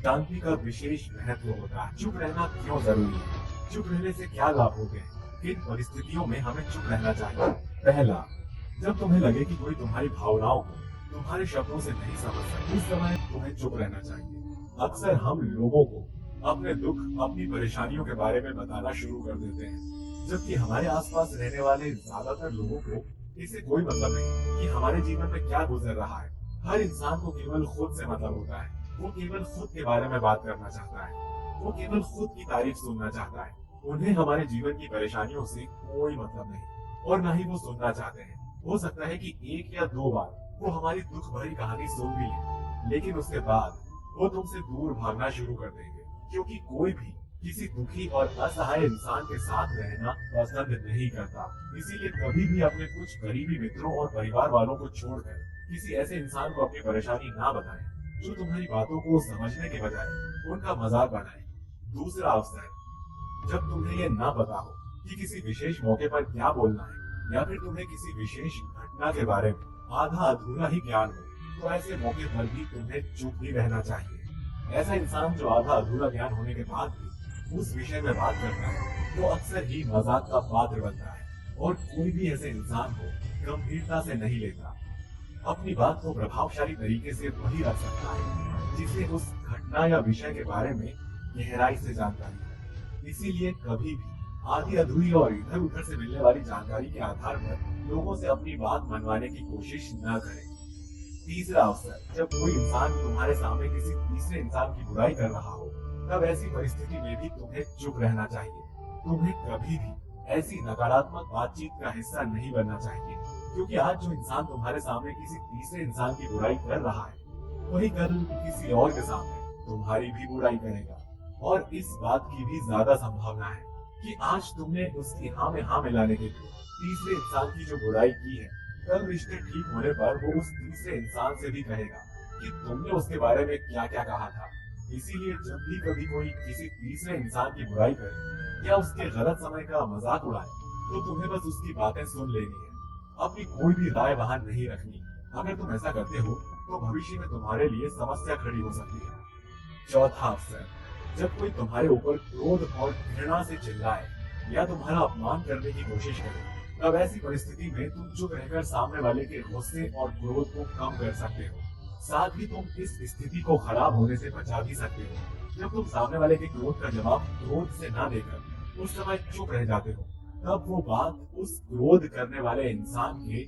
शांति का विशेष महत्व होता है। चुप रहना क्यों जरूरी है? चुप रहने से क्या लाभ होते हैं? किन परिस्थितियों में हमें चुप रहना चाहिए? पहला, जब तुम्हें लगे कि कोई तुम्हारी भावनाओं को तुम्हारे शब्दों से नहीं समझ सकता, उस समय तुम्हें चुप रहना चाहिए। अक्सर हम लोगों को अपने दुख, अपनी परेशानियों के बारे में बताना शुरू कर देते हैं, जबकि हमारे आसपास रहने वाले ज्यादातर लोगों को इससे कोई मतलब नहीं कि हमारे जीवन में क्या गुजर रहा है। हर इंसान को केवल खुद से मतलब होता है। वो केवल खुद के बारे में बात करना चाहता है। वो केवल खुद की तारीफ सुनना चाहता है। उन्हें हमारे जीवन की परेशानियों से कोई मतलब नहीं, और न ही वो सुनना चाहते हैं। हो सकता है कि एक या दो बार वो हमारी दुख भरी कहानी सुन भी ले, लेकिन उसके बाद वो तुमसे दूर भागना शुरू कर देंगे, क्योंकि कोई भी किसी दुखी और असहाय इंसान के साथ रहना पसंद नहीं करता। इसीलिए कभी भी अपने कुछ करीबी मित्रों और परिवार वालों को छोड़कर किसी ऐसे इंसान को अपनी परेशानी ना बताएं, जो तुम्हारी बातों को समझने के बजाय उनका मजाक बनाए। दूसरा अवसर, जब तुम्हें ये ना पता हो कि किसी विशेष मौके पर क्या बोलना है, या फिर तुम्हें किसी विशेष घटना के बारे में आधा अधूरा ही ज्ञान हो, तो ऐसे मौके पर भी तुम्हें चुप ही रहना चाहिए। ऐसा इंसान जो आधा अधूरा ज्ञान होने के बाद भी उस विषय में बात करता है, वो अक्सर ही मजाक का पात्र बनता है, और कोई भी ऐसे इंसान को गंभीरता से नहीं लेता। अपनी बात को प्रभावशाली तरीके से वही रख सकता है जिसे उस घटना या विषय के बारे में गहराई से जानकारी है। इसीलिए कभी भी आधी अधूरी और इधर उधर से मिलने वाली जानकारी के आधार पर लोगों से अपनी बात मनवाने की कोशिश न करें। तीसरा अवसर, जब कोई इंसान तुम्हारे सामने किसी तीसरे इंसान की बुराई कर रहा हो, तब ऐसी परिस्थिति में भी तुम्हें चुप रहना चाहिए। तुम्हें कभी भी ऐसी नकारात्मक बातचीत का हिस्सा नहीं बनना चाहिए, क्योंकि आज जो इंसान तुम्हारे सामने किसी तीसरे इंसान की बुराई कर रहा है, वही कल किसी और के सामने तुम्हारी भी बुराई करेगा। और इस बात की भी ज्यादा संभावना है कि आज तुमने उसकी हाँ में हाँ मिलाने के लिए तीसरे इंसान की जो बुराई की है, कल रिश्ते ठीक होने पर वो उस तीसरे इंसान से भी कहेगा कि तुमने उसके बारे में क्या क्या कहा था। इसीलिए जब भी कभी कोई किसी तीसरे इंसान की बुराई करे या उसके गलत समय का मजाक उड़ाए, तो तुम्हें बस उसकी बातें सुन लेनी है, अपनी कोई भी राय बाहर नहीं रखनी। अगर तुम ऐसा करते हो तो भविष्य में तुम्हारे लिए समस्या खड़ी हो सकती है। चौथा अवसर, जब कोई तुम्हारे ऊपर क्रोध और घृणा से चिल्लाए या तुम्हारा अपमान करने की कोशिश करे, तब ऐसी परिस्थिति में तुम चुप रहकर सामने वाले के गुस्से और क्रोध को कम कर सकते हो। साथ ही तुम इस स्थिति को खराब होने से बचा भी सकते हो। जब तुम सामने वाले के क्रोध का जवाब क्रोध से ना देकर उस समय चुप रह जाते हो, तब वो बात उस क्रोध करने वाले इंसान के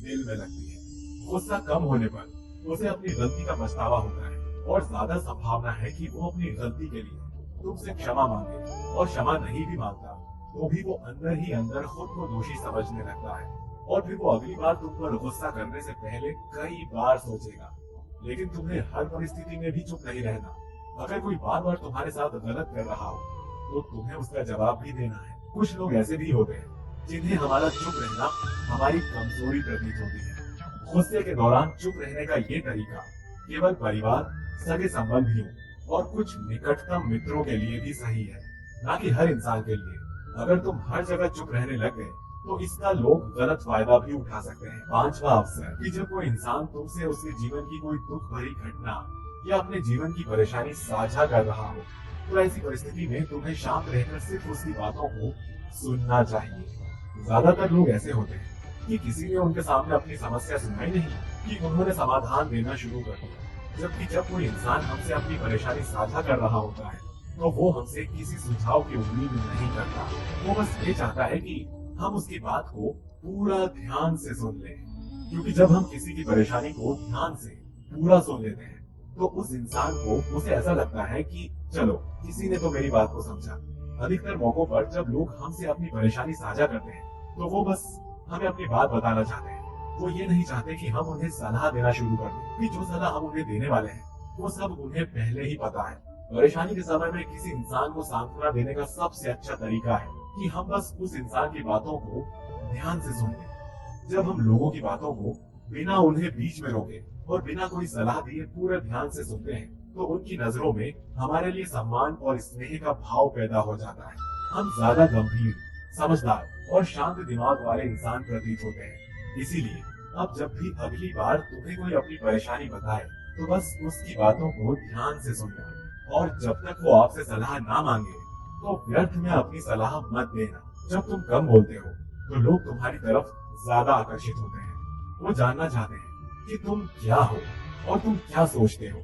दिल में लगती है। गुस्सा कम होने पर उसे अपनी गलती का पछतावा होता है, और ज्यादा संभावना है कि वो अपनी गलती के लिए तुमसे क्षमा मांगे, और क्षमा नहीं भी मांगता तो भी वो अंदर ही अंदर खुद को दोषी समझने लगता है, और फिर वो अगली बार तुम पर गुस्सा करने से पहले कई बार सोचेगा। लेकिन तुम्हें हर परिस्थिति में भी चुप नहीं रहना। अगर कोई बार बार तुम्हारे साथ गलत कर रहा हो, तो तुम्हें उसका जवाब भी देना है। कुछ लोग ऐसे भी होते हैं जिन्हें हमारा चुप रहना हमारी कमजोरी प्रतीत होती है। गुस्से के दौरान चुप रहने का ये तरीका केवल परिवार, सगे संबंधियों और कुछ निकटतम मित्रों के लिए भी सही है, न कि हर इंसान के लिए। अगर तुम हर जगह चुप रहने लग गए, तो इसका लोग गलत फायदा भी उठा सकते हैं। पांचवा अवसर, कि जब कोई इंसान तुमसे उसके जीवन की कोई दुख भरी घटना या अपने जीवन की परेशानी साझा कर रहा हो, तो ऐसी परिस्थिति में तुम्हें शांत रहकर सिर्फ उसकी बातों को सुनना चाहिए। ज्यादातर लोग ऐसे होते हैं कि किसी ने उनके सामने अपनी समस्या सुनाई नहीं कि उन्होंने समाधान देना शुरू कर दिया। जबकि जब कोई इंसान हमसे अपनी परेशानी साझा कर रहा होता है, तो वो हमसे किसी सुझाव की उम्मीद नहीं करता। वो बस ये चाहता है कि हम उसकी बात को पूरा ध्यान से सुन लें, क्योंकि जब हम किसी की परेशानी को ध्यान से पूरा सुन लेते हैं, तो उस इंसान को उसे ऐसा लगता है कि चलो, किसी ने तो मेरी बात को समझा। अधिकतर मौकों पर जब लोग हमसे अपनी परेशानी साझा करते हैं, तो वो बस हमें अपनी बात बताना चाहते हैं। वो ये नहीं चाहते कि हम उन्हें सलाह देना शुरू कर दें, कि जो सलाह हम उन्हें देने वाले हैं वो सब उन्हें पहले ही पता है। परेशानी के समय में किसी इंसान को सांत्वना देने का सबसे अच्छा तरीका है कि हम बस उस इंसान की बातों को ध्यान से सुन लें। जब हम लोगों की बातों को बिना उन्हें बीच में रोके और बिना कोई सलाह दिए पूरे ध्यान से सुनते हैं, तो उनकी नजरों में हमारे लिए सम्मान और स्नेह का भाव पैदा हो जाता है। हम ज्यादा गंभीर, समझदार और शांत दिमाग वाले इंसान प्रतीत होते हैं। इसीलिए अब जब भी अगली बार तुम्हें कोई अपनी परेशानी बताए, तो बस उसकी बातों को ध्यान से सुनना। और जब तक वो आपसे सलाह ना मांगे तो व्यर्थ में अपनी सलाह मत देना। जब तुम कम बोलते हो तो लोग तुम्हारी तरफ ज्यादा आकर्षित होते हैं। वो जानना चाहते हैं कि तुम क्या हो और तुम क्या सोचते हो।